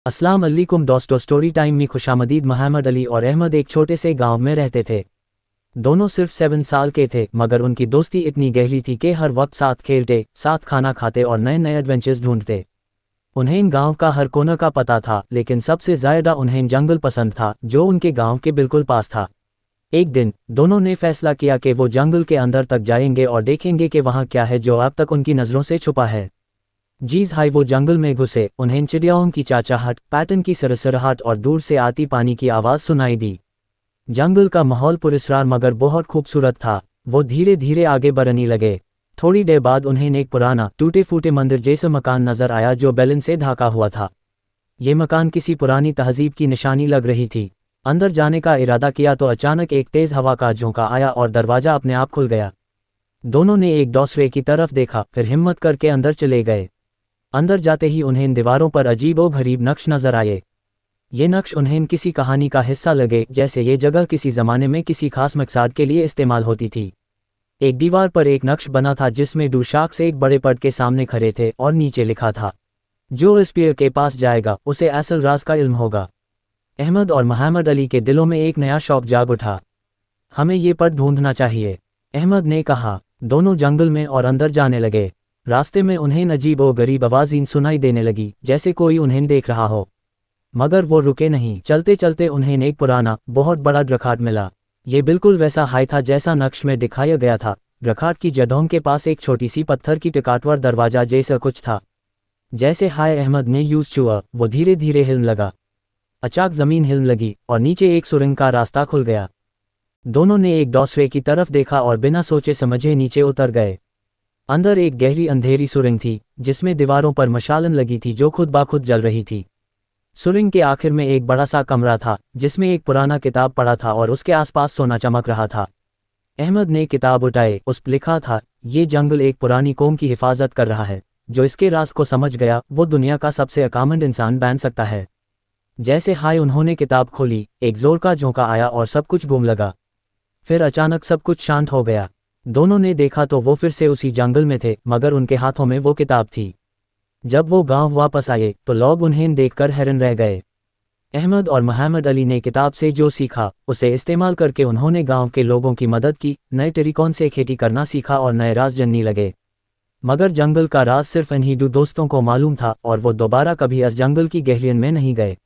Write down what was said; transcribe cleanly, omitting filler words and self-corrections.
अस्सलाम अलैकुम दोस्तों, स्टोरी टाइम में खुशामदीद। मोहम्मद अली और अहमद एक छोटे से गांव में रहते थे। दोनों सिर्फ 7 साल के थे, मगर उनकी दोस्ती इतनी गहरी थी कि हर वक्त साथ खेलते, साथ खाना खाते और नए नए एडवेंचर्स ढूंढते। उन्हें इन गांव का हर कोना का पता था, लेकिन सबसे ज़्यादा उन्हें जंगल पसंद था जो उनके गांव के बिल्कुल पास था। एक दिन दोनों ने फैसला किया कि वो जंगल के अंदर तक जाएंगे और देखेंगे कि वहाँ क्या है जो अब तक उनकी नज़रों से छुपा है। जीज हाई वो जंगल में घुसे। उन्हें चिड़ियाओं की चाचाहट, पैटर्न की सरसराहट और दूर से आती पानी की आवाज़ सुनाई दी। जंगल का माहौल पुरस्कार मगर बहुत खूबसूरत था। वो धीरे धीरे आगे बढ़ने लगे। थोड़ी देर बाद उन्हें एक पुराना टूटे फूटे मंदिर जैसा मकान नजर आया जो बैलन से ढका हुआ था। ये मकान किसी पुरानी तहजीब की निशानी लग रही थी। अंदर जाने का इरादा किया तो अचानक एक तेज हवा का झोंका आया और दरवाजा अपने आप खुल गया। दोनों ने एक दूसरे की तरफ देखा, फिर हिम्मत करके अंदर चले गए। अंदर जाते ही उन्हें दीवारों पर अजीब व गरीब नक्श नजर आए। ये नक्श उन्हें किसी कहानी का हिस्सा लगे, जैसे ये जगह किसी ज़माने में किसी खास मकसद के लिए इस्तेमाल होती थी। एक दीवार पर एक नक्श बना था जिसमें दो शख्स एक बड़े पर्दे के सामने खड़े थे और नीचे लिखा था, जो इस पीर के पास जाएगा उसे असल राज का इल्म होगा। अहमद और मोहम्मद अली के दिलों में एक नया शौक जाग उठा। हमें ये पर्द ढूंढना चाहिए, अहमद ने कहा। दोनों जंगल में और अंदर जाने लगे। रास्ते में उन्हें अजीब व गरीब आवाज़ें सुनाई देने लगी, जैसे कोई उन्हें देख रहा हो। मगर वो रुके नहीं। चलते चलते उन्हें एक पुराना बहुत बड़ा रखाट मिला। ये बिल्कुल वैसा हाई था जैसा नक्श में दिखाया गया था। रखाट की जड़ों के पास एक छोटी सी पत्थर की टिकाटवर दरवाजा जैसा कुछ था। जैसे हाय अहमद ने यूज छुआ, वो धीरे धीरे हिलने लगा। अचानक ज़मीन हिलने लगी और नीचे एक सुरंग का रास्ता खुल गया। दोनों ने एक दूसरे की तरफ देखा और बिना सोचे समझे नीचे उतर गए। अंदर एक गहरी अंधेरी सुरंग थी जिसमें दीवारों पर मशालन लगी थी जो खुद ब खुद जल रही थी। सुरंग के आखिर में एक बड़ा सा कमरा था जिसमें एक पुराना किताब पड़ा था और उसके आसपास सोना चमक रहा था। अहमद ने किताब उठाई। उस पर लिखा था, ये जंगल एक पुरानी कौम की हिफाजत कर रहा है। जो इसके राज को समझ गया वो दुनिया का सबसे अकामंद इंसान बन सकता है। जैसे हाय उन्होंने किताब खोली, एक जोर का झोंका आया और सब कुछ घूम लगा। फिर अचानक सब कुछ शांत हो गया। दोनों ने देखा तो वो फिर से उसी जंगल में थे, मगर उनके हाथों में वो किताब थी। जब वो गांव वापस आए तो लोग उन्हें देखकर हैरान रह गए। अहमद और मोहम्मद अली ने किताब से जो सीखा उसे इस्तेमाल करके उन्होंने गांव के लोगों की मदद की, नए तरीकों से खेती करना सीखा और नए राज जानने लगे। मगर जंगल का राज सिर्फ इन्हीं दो दोस्तों को मालूम था और वो दोबारा कभी इस जंगल की गहराइयों में नहीं गए।